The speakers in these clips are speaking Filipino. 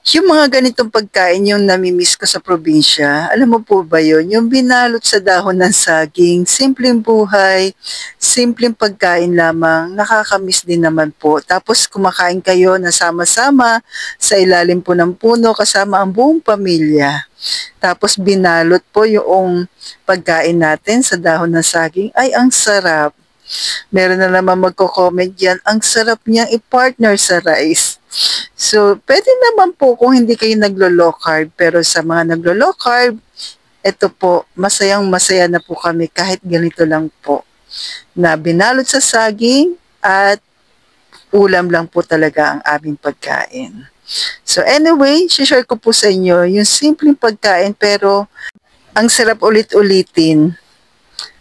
Yung mga ganitong pagkain yung nami-miss ko sa probinsya. Alam mo po ba yun? Yung binalot sa dahon ng saging, simpleng buhay, simpleng pagkain lamang, nakakamiss din naman po. Tapos kumakain kayo na sama-sama sa ilalim po ng puno kasama ang buong pamilya. Tapos binalot po yung pagkain natin sa dahon ng saging. Ay, ang sarap. Meron na naman magko-comment yan, ang sarap niyang i-partner sa rice. So, pwede naman po kung hindi kayo naglo-low carb, pero sa mga naglo-low carb, ito po, masayang masaya na po kami kahit ganito lang po. Na binalot sa saging at ulam lang po talaga ang aming pagkain. So anyway, share ko po sa inyo yung simpleng pagkain pero ang sarap ulit-ulitin.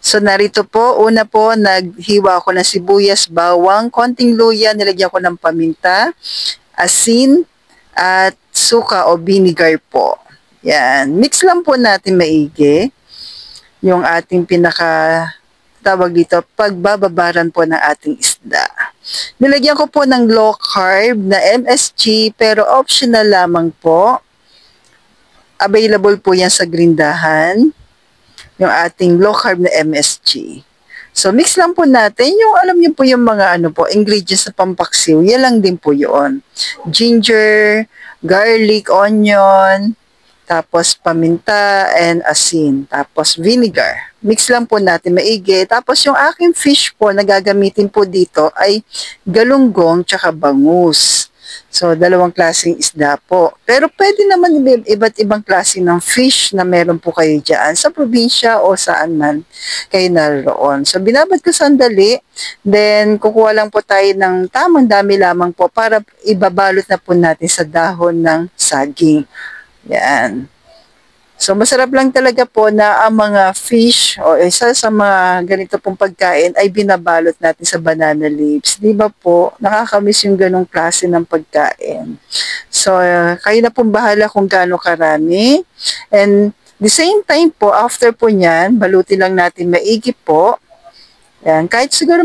So narito po, una po, naghiwa ako ng sibuyas, bawang, konting luya, nilagyan ko ng paminta, asin, at suka o vinegar po. Yan. Mix lang po natin maigi yung ating tawag dito, pagbababaran po ng ating isda. Nilagyan ko po ng low carb na MSG pero optional lamang po. Available po yan sa grindahan, yung ating low carb na MSG. So, mix lang po natin yung, alam niyo po yung mga ingredients na pampaksiw. Yan lang din po yun. Ginger, garlic, onion, tapos paminta and asin. Tapos vinegar. Mix lang po natin maigi. Tapos yung aking fish po na gagamitin po dito ay galunggong tsaka bangus. So, dalawang klaseng isda po. Pero pwede naman iba't ibang klase ng fish na meron po kayo dyan sa probinsya o saan man kayo naroon. So, binabad ko sandali. Then, kukuha lang po tayo ng tamang dami lamang po para ibabalot na po natin sa dahon ng saging. Yan. So, masarap lang talaga po na ang mga fish o isa sa mga ganito pong pagkain ay binabalot natin sa banana leaves. Di ba po? Nakakamiss yung ganong klase ng pagkain. So, kayo na pong bahala kung gaano karami. And the same time po, after po nyan, balutin lang natin maigi po. Yan, kahit siguro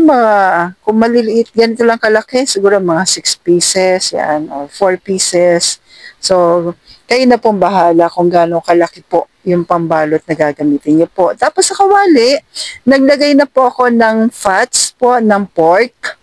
kung maliliit, ganito lang kalaki, siguro mga 6 pieces, yan, or 4 pieces. So, kayo na pong bahala kung gaano kalaki po yung pambalot na gagamitin niyo po. Tapos sa kawali, naglagay na po ako ng fats po ng pork.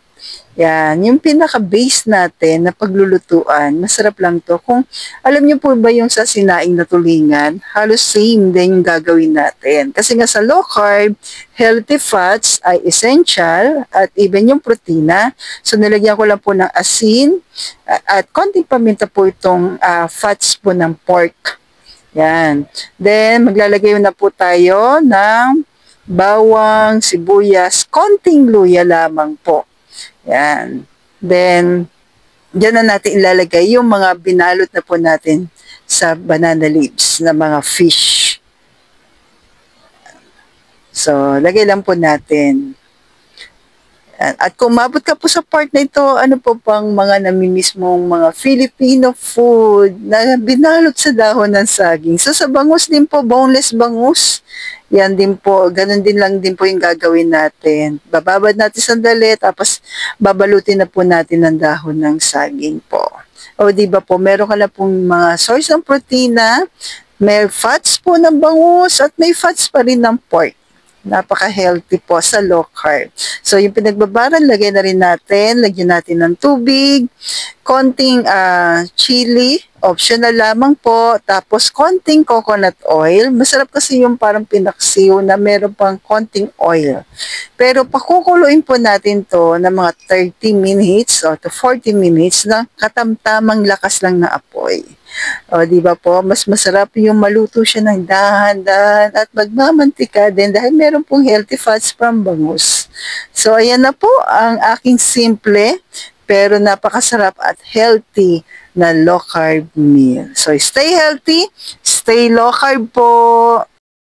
Yan, yung pinaka-base natin na paglulutuan, masarap lang to. Kung alam niyo po ba yung sa sinaing na tulingan, halos same din yung gagawin natin. Kasi nga sa low carb, healthy fats ay essential at even yung protina. So nilagyan ko lang po ng asin at konting paminta po itong fats po ng pork. Yan. Then maglalagay na po tayo ng bawang, sibuyas, konting luya lamang po. Yan. Then, dyan na natin ilalagay yung mga binalot na po natin sa banana leaves na mga fish. So, lagay lang po natin. At kung mabot ka po sa part na ito, ano po pang mga namimiss mong mga Filipino food na binalot sa dahon ng saging. So, sa bangus din po, boneless bangus. Yan din po, ganun din lang din po yung gagawin natin. Bababad natin sandali, tapos babalutin na po natin ng dahon ng saging po. O di ba po, meron ka na pong mga source ng protina, may fats po ng bangus, at may fats pa rin ng pork. Napaka-healthy po sa low carb. So, yung pinagbabaran, lagay na rin natin. Lagyan natin ng tubig, konting chili, optional lamang po. Tapos, konting coconut oil. Masarap kasi yung parang pinaksiw na meron pang konting oil. Pero, pakukuluin po natin to na mga 30 minutes o to 40 minutes na katamtamang lakas lang na apoy. O, di ba po? Mas masarap yung maluto siya ng dahan-dahan at magmamantika din dahil meron pong healthy fats from bangus. So, ayan na po ang aking simple pero napakasarap at healthy na low carb meal. So, stay healthy, stay low carb po.